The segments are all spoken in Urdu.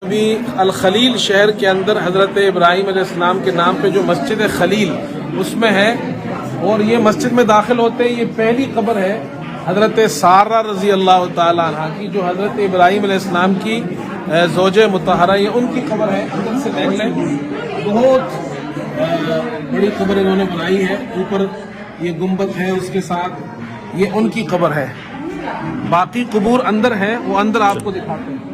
ابھی الخلیل شہر کے اندر حضرت ابراہیم علیہ السلام کے نام پہ جو مسجد خلیل اس میں ہے، اور یہ مسجد میں داخل ہوتے ہیں، یہ پہلی قبر ہے حضرت سارہ رضی اللہ تعالی عنہ کی، جو حضرت ابراہیم علیہ السلام کی زوجہ مطہرہ، یہ ان کی قبر ہے۔ اندر سے دیکھ لیں، بہت بڑی قبر انہوں نے بنائی ہے، اوپر یہ گنبد ہے، اس کے ساتھ یہ ان کی قبر ہے۔ باقی قبور اندر ہیں، وہ اندر آپ کو دکھاتے ہیں۔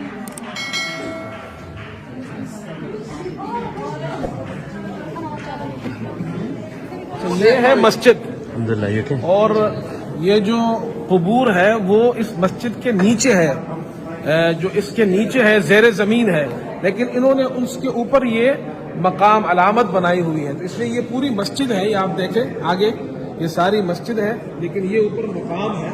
یہ ہے مسجد، اور یہ جو قبور ہے وہ اس مسجد کے نیچے ہے، جو اس کے نیچے ہے زیر زمین ہے، لیکن انہوں نے اس کے اوپر یہ مقام علامت بنائی ہوئی ہے، تو اس لیے یہ پوری مسجد ہے۔ یہ آپ دیکھیں آگے، یہ ساری مسجد ہے، لیکن یہ اوپر مقام ہے۔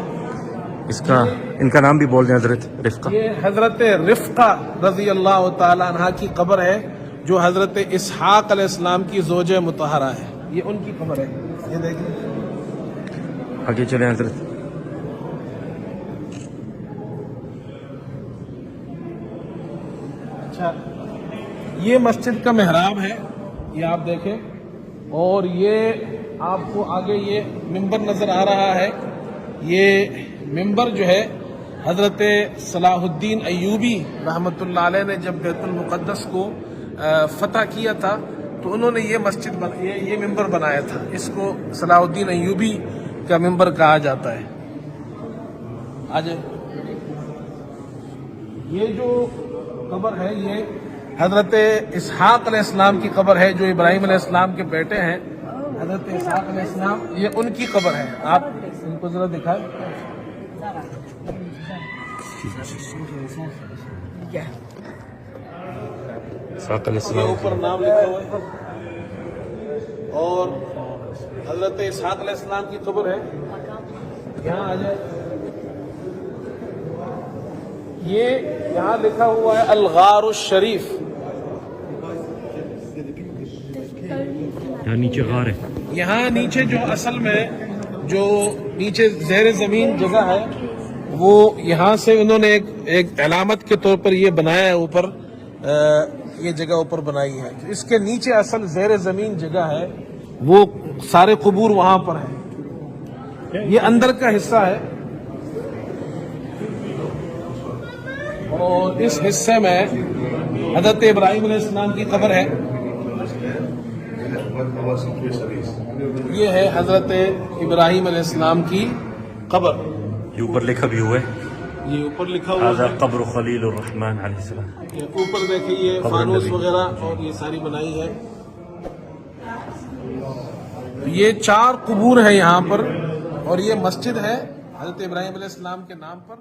ان کا نام بھی بول دیں، حضرت رفقہ۔ یہ حضرت رفقہ رضی اللہ تعالی عنہ کی قبر ہے، جو حضرت اسحاق علیہ السلام کی زوجہ مطہرہ ہے، یہ ان کی قبر ہے۔ یہ دیکھیں، آگے چلیں حضرت۔ اچھا، یہ مسجد کا محراب ہے، یہ آپ دیکھیں، اور یہ آپ کو آگے یہ منبر نظر آ رہا ہے۔ یہ منبر جو ہے حضرت صلاح الدین ایوبی رحمۃ اللہ علیہ نے جب بیت المقدس کو فتح کیا تھا، تو انہوں نے یہ منبر بنایا تھا۔ اس کو صلاح الدین ایوبی کا منبر کہا جاتا ہے۔ آج یہ جو قبر ہے، یہ حضرت اسحاق علیہ السلام کی قبر ہے، جو ابراہیم علیہ السلام کے بیٹے ہیں حضرت اسحاق علیہ السلام، یہ ان کی قبر ہے۔ آپ ان کو ذرا دکھائیں۔ اوپر نام لکھا ہوا ہے، اور حضرت اسحاق علیہ السلام کی قبر ہے۔ یہاں آ جائے، یہ یہاں لکھا ہوا ہے الغار الشریف، یہاں نیچے غار ہے۔ یہاں نیچے جو اصل میں جو نیچے زیر زمین جگہ ہے، وہ یہاں سے انہوں نے ایک علامت کے طور پر یہ بنایا ہے، اوپر یہ جگہ اوپر بنائی ہے۔ اس کے نیچے اصل زیر زمین جگہ ہے، وہ سارے قبور وہاں پر ہیں۔ یہ اندر کا حصہ ہے، اور اس حصے میں حضرت ابراہیم علیہ السلام کی قبر ہے۔ یہ ہے حضرت ابراہیم علیہ السلام کی قبر۔ یہ اوپر لکھا بھی ہوا ہے، یہ اوپر لکھا ہوا هذا ہے، قبر خلیل الرحمن علیہ السلام۔ اوپر دیکھیں، یہ فانوس وغیرہ اور یہ ساری بنائی ہے۔ یہ 4 قبور ہیں یہاں پر، اور یہ مسجد ہے حضرت ابراہیم علیہ السلام کے نام پر۔